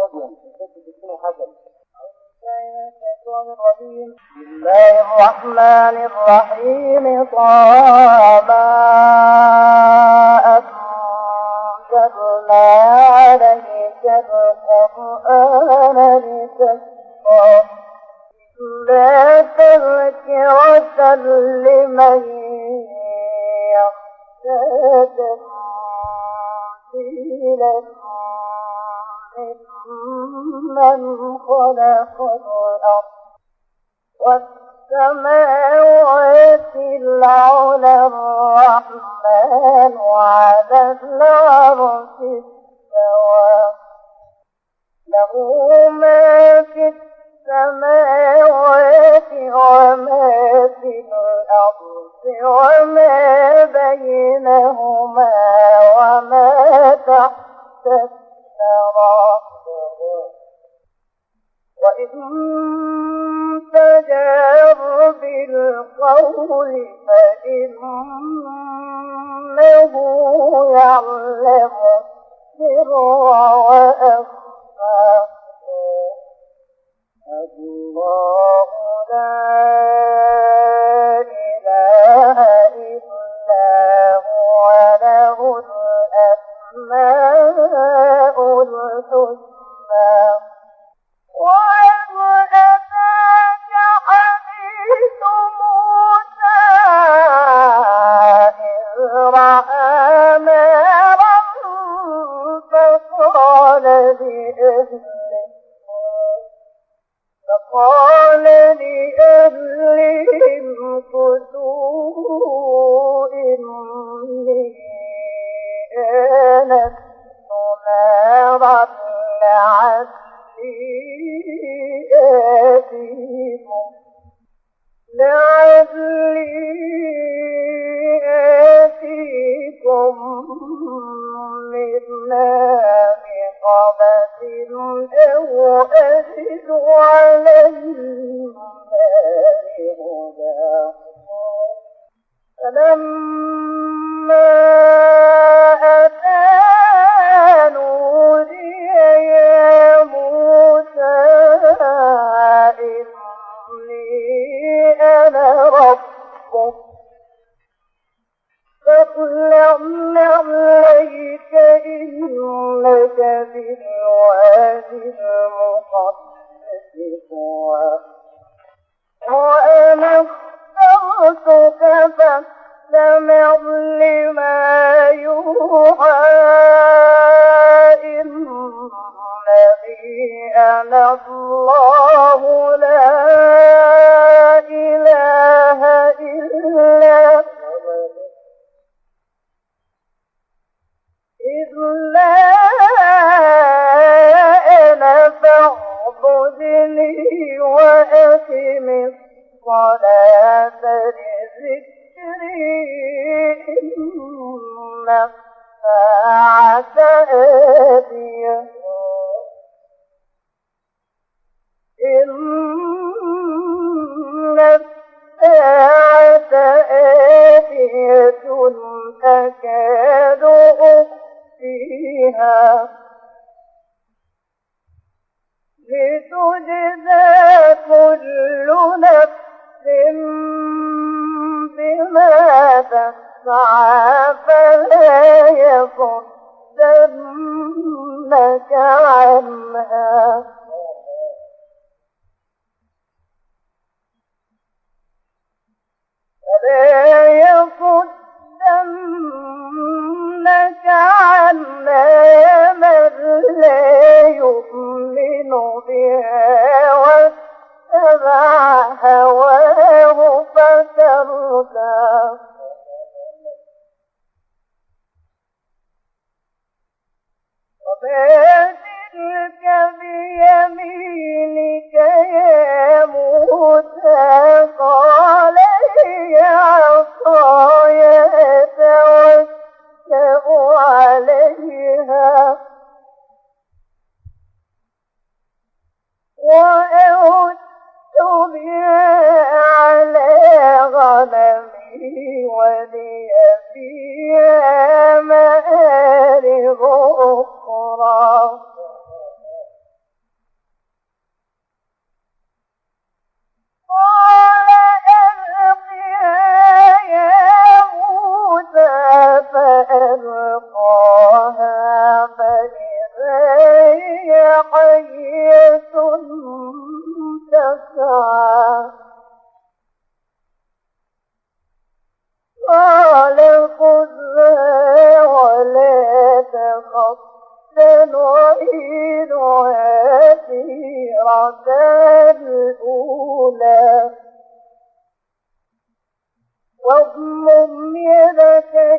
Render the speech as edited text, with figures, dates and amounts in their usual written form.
بسم الله الرحمن الرحيم طه أنزلنا عليك القرآن لتشقى إلا تذكرة لمن يخشى تنزيلا ممن خلق الأرض والسماوات العلى الرحمن وعلى العرش استوى له ما في السماوات وما في الأرض وما بينهما وما تحت الثرى وإن تجهر بالقول فإنه يعلم السر وأخفى الله لا إله إلا هو له الأسماء الحسنى وإذ أتاك حديث موسى إذ رأى نارا فقال لأهلهم كثوا إني آنست نارا لعلي آتيكم منها بقبس أو أجد على النار هدى فلما أتى نودي يا موسى إني أنا ربك فاطلع عليك إنك بالوادي المقدس طوى وأنا اخترتك فاستمع لما يوحى إنني أنا الله لا إله إلا أنا فاعبدني وأقم الصلاة لذكري إن الساعة آتية أكاد أخفيها لتجزى كل نفس بما تسعى فلا يصدنك عنها من لا يؤمن بها واتبع هواه فتردى وما تلك بيمينك يا موسى قال هي عصاي أتوكأ عليها سقط سنعيدها سيرتها الأولى واضمم يدك